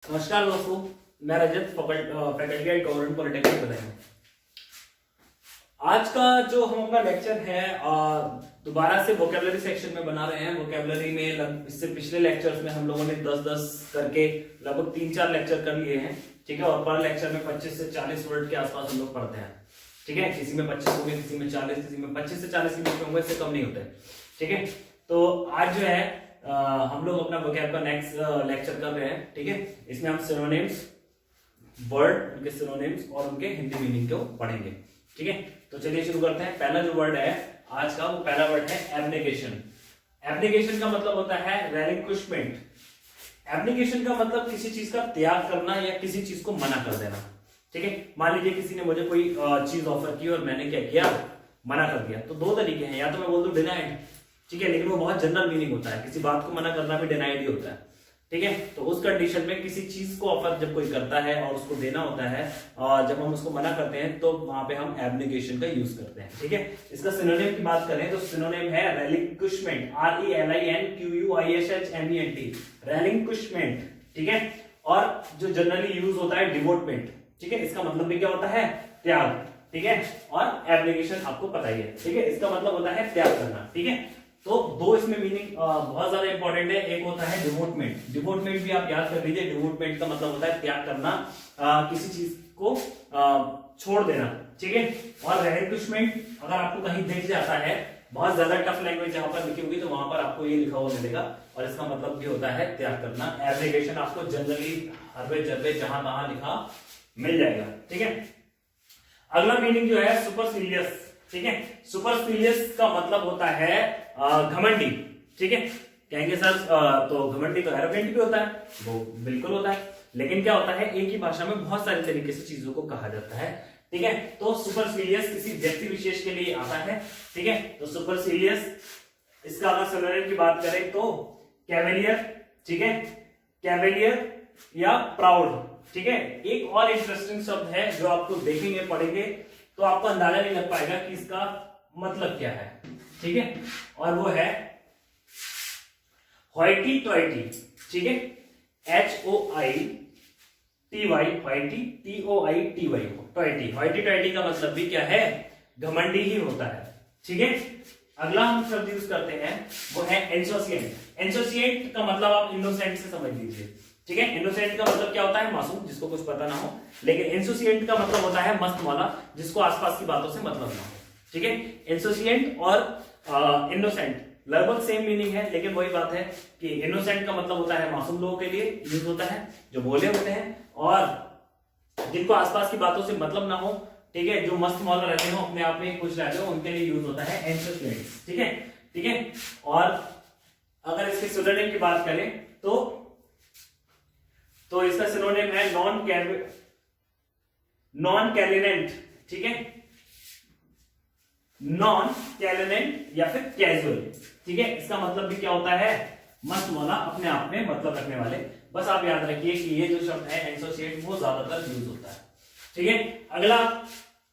नमस्कार दोस्तों, मैं रजत फैकल्टी एट गवर्नमेंट पॉलिटेक्निक बताएंगे। आज का जो हम अपना लेक्चर है दोबारा से वोकेबलरी सेक्शन में बना रहे हैं। वोकेबलरी में इससे पिछले लेक्चर्स में हम लोगों ने 10-10 करके लगभग 3-4 लेक्चर कर लिए हैं, ठीक है। और पर लेक्चर में 25 से 40 वर्ड के आसपास हम लोग पढ़ते हैं, ठीक है। किसी में 25 होंगे, किसी में 40, किसी में 25 से 40 के बीच में होंगे, इससे कम नहीं होते, ठीक है। तो आज जो है हम लोग अपना वोकैब का नेक्स्ट लेक्चर कर रहे हैं, ठीक है। इसमें हम सिनोनिम्स, वर्ड, उनके सिनोनिम्स और उनके हिंदी मीनिंग को पढ़ेंगे, ठीक है। तो चलिए शुरू करते हैं। पहला जो वर्ड है आज का, वो पहला वर्ड है एब्नेगेशन। एब्नेगेशन का मतलब होता है रेलिंक्विशमेंट। एब्नेगेशन का मतलब किसी चीज का त्याग करना या किसी चीज को मना कर देना, ठीक है। मान लीजिए किसी ने मुझे कोई चीज ऑफर की और मैंने क्या किया, मना कर दिया। तो दो तरीके हैं, या तो मैं बोल दूं डिनाइड, ठीक है, लेकिन वो बहुत जनरल मीनिंग होता है। किसी बात को मना करना भी डिनाइड ही होता है, ठीक है। तो उस कंडीशन में किसी चीज को ऑफर जब कोई करता है और उसको देना होता है, और जब हम उसको मना करते हैं तो वहां पे हम एब्नेगेशन का यूज करते हैं, ठीक है। इसका सिनोनिम की बात करें तो सिनोनिम है रेलिंक्विशमेंट, RELINQUISHMENT, रेलिंक्विशमेंट, ठीक है। और जो जनरली यूज होता है डिवोटमेंट, ठीक है। इसका मतलब भी क्या होता है, त्याग, ठीक है। और एब्नेगेशन आपको पता ही है, ठीक है। इसका मतलब होता है त्याग करना, ठीक है। तो दो इसमें मीनिंग बहुत ज्यादा इंपॉर्टेंट है। एक होता है डिवोटमेंट। डिवोटमेंट भी आप याद कर लीजिए। डिवोटमेंट का मतलब होता है त्याग करना, किसी चीज को छोड़ देना, ठीक है। और रेलिंक्विशमेंट अगर आपको कहीं दिख जाता है, बहुत ज्यादा टफ लैंग्वेज जहां पर लिखी होगी, तो वहां पर आपको ये लिखा हुआ मिलेगा और इसका मतलब भी होता है त्याग करना। एब्नेगेशन आपको जनरली हर जगह जहां तहां लिखा मिल जाएगा, ठीक है। अगला मीनिंग जो है सुपरसिलियस, ठीक है। सुपरसिलियस का मतलब होता है घमंडी, ठीक है। कहेंगे सर तो घमंडी तो एरोगेंट भी होता है, वो बिल्कुल होता है, लेकिन क्या होता है, एक ही भाषा में बहुत सारे तरीके से चीजों को कहा जाता है, ठीक है। तो सुपरसिलियस किसी व्यक्ति विशेष के लिए आता है, ठीक है। तो सुपरसिलियस, इसका अगर सिनोनिम की बात करें तो कैवेलियर, ठीक है, कैवेलियर या प्राउड, ठीक है। एक और इंटरेस्टिंग शब्द है जो आपको देखेंगे, पढ़ेंगे तो आपको अंदाजा नहीं लग पाएगा कि इसका मतलब क्या है, ठीक है। और वो है होइटी टॉइटी, ठीक है। HOITY, होइटी, TOITY, टॉइटी। होइटी टॉइटी का मतलब भी क्या है, घमंडी ही होता है, ठीक है। अगला हम शब्द यूज करते हैं वो है इंसोसिएंट। इंसोसिएंट का मतलब आप इनोसेंट से समझ लीजिए, ठीक है। इनोसेंट का मतलब क्या होता है, मासूम, जिसको कुछ पता ना हो। लेकिन इंसोसिएंट का मतलब होता है मस्त मौला, जिसको आसपास की बातों से मतलब ना हो, ठीक है। इंसोसिएंट और इनोसेंट लगभग सेम मीनिंग है, लेकिन वही बात है कि इनोसेंट का मतलब होता है मासूम लोगों के लिए यूज होता है, जो भोले होते हैं और जिनको आसपास की बातों से मतलब ना हो, ठीक है, जो मस्त मौला रहते हो, अपने आप में खुश रहते हो, उनके लिए यूज होता है इंसोसिएंट, ठीक है, ठीक है। और अगर इसके सिनोनिम की बात करें तो इसका सिनोनिम है नॉन कैलिनेंट, ठीक है, नॉन कैलिनेंट या फिर कैजुअल, ठीक है। इसका मतलब भी क्या होता है, मस्त मौला, अपने आप में मतलब रखने वाले। बस आप याद रखिए कि ये जो शब्द है एसोसिएट, वो ज्यादातर यूज होता है, ठीक है।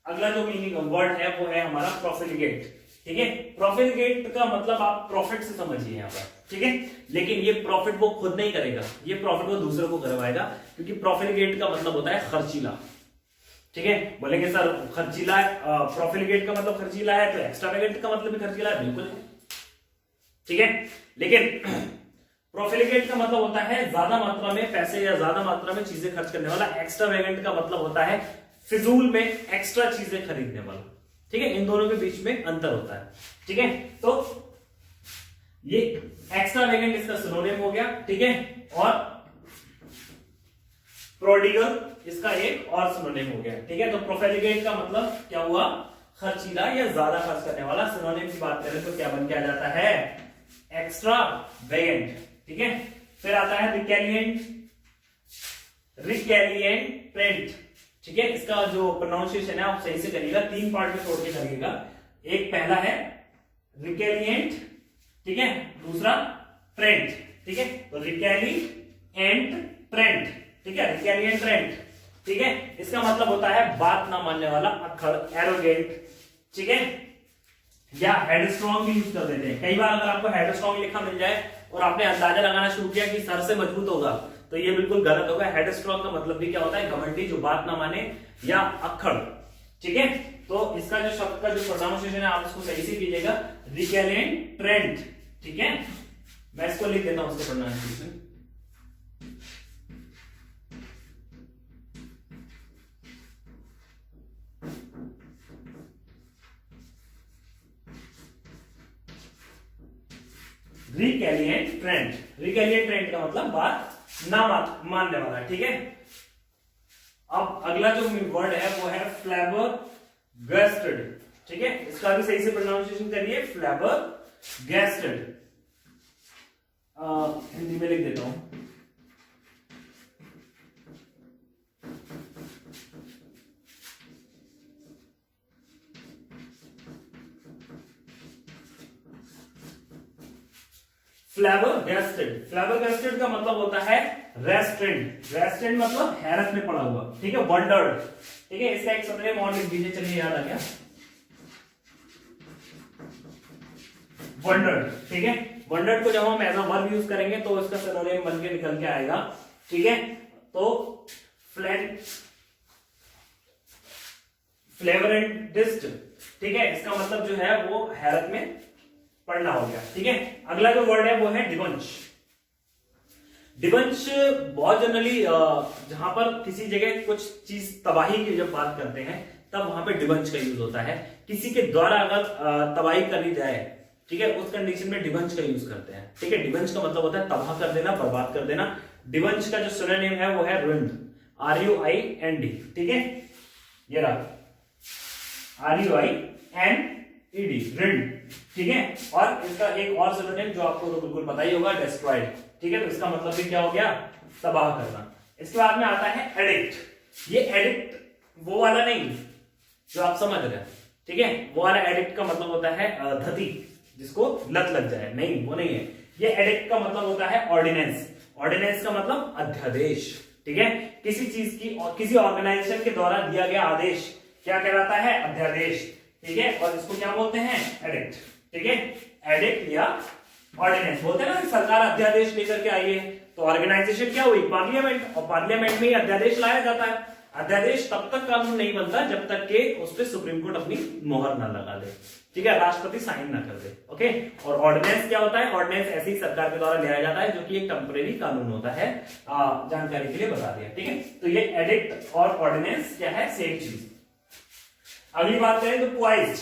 अगला जो मीनिंग वर्ड है वो है हमारा प्रोफिलिगेट, ठीक है। प्रोफिलिगेट का मतलब आप प्रॉफिट से समझिए यहाँ पर, ठीक है। लेकिन ये प्रॉफिट वो खुद नहीं करेगा, ये प्रॉफिट वो दूसरों को करवाएगा, क्योंकि प्रोफिलिगेट का मतलब होता है खर्चीला, ठीक है। बोलेंगे सर खर्चीला, प्रोफिलिगेट का मतलब खर्चीला है, तो एक्स्ट्रावेगेंट का मतलब भी खर्चीला है, बिल्कुल है, ठीक है। लेकिन प्रोफिलिगेट का मतलब होता है ज्यादा मात्रा में पैसे या ज्यादा मात्रा में चीजें खर्च करने वाला। एक्स्ट्रावेगेंट का मतलब होता है फिजूल में एक्स्ट्रा चीजें खरीदने वाला, ठीक है। इन दोनों के बीच में अंतर होता है, ठीक है। तो ये एक्स्ट्रावेगेंट इसका सिनोनिम हो गया, ठीक है। और प्रोडिगल इसका एक और सिनोनिम हो गया, ठीक है। तो प्रोफिलिगेट का मतलब क्या हुआ, खर्चीला या ज्यादा खर्च करने वाला। सिनोनिम की बात करें तो क्या बन के आ जाता है, एक्स्ट्रावेगेंट, ठीक है। फिर आता है रिकैलिएंट, ठीक है। इसका जो प्रोनाउंसिएशन है आप सही से करिएगा, 3 पार्ट में तोड़ के करिएगा। एक पहला है रिकैलिएंट, ठीक है, दूसरा ट्रेंट, ठीक है। तो रिकैलिएंट ट्रेंट, ठीक है, रिकैलिएंट ट्रेंट, ठीक है। इसका मतलब होता है बात ना मानने वाला, अक्खड़, एरोगेंट, ठीक है। या हेडस्ट्रॉन्ग भी यूज कर देते हैं। कई बार अगर आपको हेडस्ट्रॉन्ग लिखा मिल जाए और आपने अंदाजा लगाना शुरू किया कि सर से मजबूत होगा, तो ये बिल्कुल गलत होगा। हेडस्ट्रॉन का मतलब भी क्या होता है? घमंडी, जो बात ना माने या अक्खड़। ठीक है, तो इसका जो शब्द का जो प्रोनाउंसिएशन है आप इसको सही से कीजिएगा, रिकैलेंट्रेंट। ठीक है, मैं इसको लिख देता हूं उसका प्रोनाउंसिएशन। रिकैलिएंट्रेंट। रिकैलिएंट्रेंट का मतलब बात ना मानने वाला। ठीक है, अब अगला जो वर्ड है वो है फ्लैबरगैस्टेड। ठीक है, इसका भी सही से प्रोनाउंसिएशन करिए, फ्लैबरगैस्टेड। हिंदी में लिख देता हूं। फ्लैबरगैस्टेड। फ्लैबरगैस्टेड का मतलब होता है रेस्ट्रेंट। रेस्ट्रेंट मतलब हैरत में पड़ा हुआ। ठीक है, वंडर्ड। ठीक है, इसका एक सिनोनिम और लिख दीजिए, चलिए याद आ गया, वंडर्ड। ठीक है, वंडर्ड को जब हम एज अ वर्ब यूज करेंगे तो इसका सिनोनिम बन के निकल के आएगा। ठीक है, तो फ्लेवरेंटिस्ट। ठीक है, इसका मतलब जो है वो हैरत में पढ़ना हो गया। ठीक है, अगला जो वर्ड है वो है डिबंच। डिबंच बहुत जनरली जहां पर किसी जगह कुछ चीज तबाही की जब बात करते हैं तब वहां पे डिबंच का यूज होता है। किसी के द्वारा अगर तबाही करी जाए, ठीक है, उस कंडीशन में डिबंच का यूज करते हैं। ठीक है, डिबंच का मतलब होता है तबाह कर देना, बर्बाद कर देना। डिबंच का जो सिनोनिम है वो है रुइंड, RUIND। ठीक है, ये रहा RUINED, रिंड। ठीक है, और इसका एक और सिनोनिम जो आपको तो बिल्कुल पता ही होगा, डिस्ट्रॉयड। ठीक है, तो इसका मतलब भी क्या हो गया? तबाह करना। इसके बाद में आता है एडिक्ट। ये एडिक्ट वो वाला नहीं जो आप समझ रहे हैं। ठीक है, वो वाला एडिक्ट का मतलब होता है धती, जिसको लत लग जाए, नहीं वो नहीं है। ये एडिक्ट का मतलब होता है ऑर्डिनेंस। ऑर्डिनेंस का मतलब अध्यादेश। ठीक है, किसी चीज की और किसी ऑर्गेनाइजेशन के द्वारा दिया गया आदेश क्या कहलाता है? अध्यादेश। ठीक है, और इसको क्या बोलते हैं? एडिक्ट। ठीक है, एडिक्ट या ऑर्डिनेंस बोलते हैं ना, सरकार अध्यादेश लेकर के आई है, तो ऑर्गेनाइजेशन क्या हुई? पार्लियामेंट। और पार्लियामेंट में ही अध्यादेश लाया जाता है। अध्यादेश तब तक कानून नहीं बनता जब तक कि उस पर सुप्रीम कोर्ट अपनी मोहर ना लगा दे। ठीक है, राष्ट्रपति साइन ना कर दे। ओके, और ऑर्डिनेंस क्या होता है? ऑर्डिनेंस ऐसी सरकार के द्वारा लिया जाता है जो कि एक टेम्परेरी कानून होता है। जानकारी के लिए बता दिया। ठीक है, तो ये एडिक्ट और ऑर्डिनेंस क्या है? सेम चीज। अगली बात करें तो पॉइज्ड।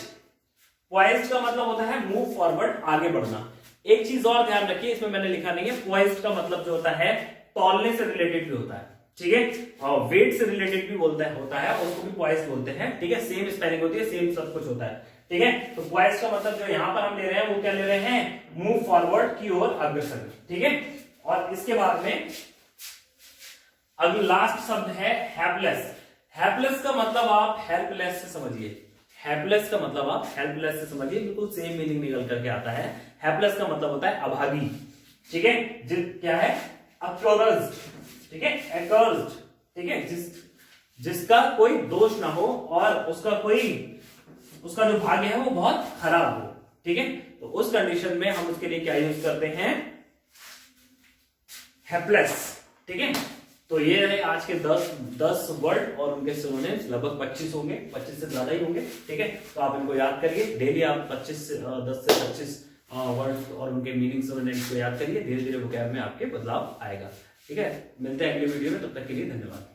पॉइज्ड का मतलब होता है मूव फॉरवर्ड, आगे बढ़ना। एक चीज और ध्यान रखिए, इसमें मैंने लिखा नहीं है, पॉइज्ड का मतलब जो होता है तौलने से रिलेटेड भी होता है। ठीक है, और वेट से रिलेटेड भी होता है, उसको भी पॉइज्ड बोलते हैं। ठीक है, सेम स्पेलिंग होती है, सेम सब कुछ होता है। ठीक है, तो पॉइज्ड का मतलब जो यहां पर हम ले रहे हैं वो क्या ले रहे हैं? मूव फॉरवर्ड, की ओर अग्रसर। ठीक है, और इसके बाद में अगला लास्ट शब्द है हेल्पलेस। हेल्पलेस का मतलब आप हेल्पलेस से समझिए। हेल्पलेस का मतलब आप हेल्पलेस से समझिए, बिल्कुल सेम मीनिंग निकल करके आता है। हेल्पलेस का मतलब होता है अभागी। ठीक है, क्या है? अक्यूज्ड। ठीक है, एक्यूज्ड। ठीक है, जिसका कोई दोष ना हो और उसका जो भाग्य है वो बहुत खराब हो। ठीक है, तो उस कंडीशन में हम उसके लिए क्या यूज करते हैं? हेल्पलेस। ठीक है, तो ये है आज के 10 वर्ड और उनके सिनोनिम्स। लगभग 25 होंगे, 25 से ज्यादा ही होंगे। ठीक है, तो आप इनको याद करिए डेली। आप 10 से 25 वर्ड्स और उनके मीनिंग सिनोनिम्स को याद करिए। धीरे धीरे वोकैब में आपके बदलाव आएगा। ठीक है, मिलते हैं अगले वीडियो में, तब तक के लिए धन्यवाद।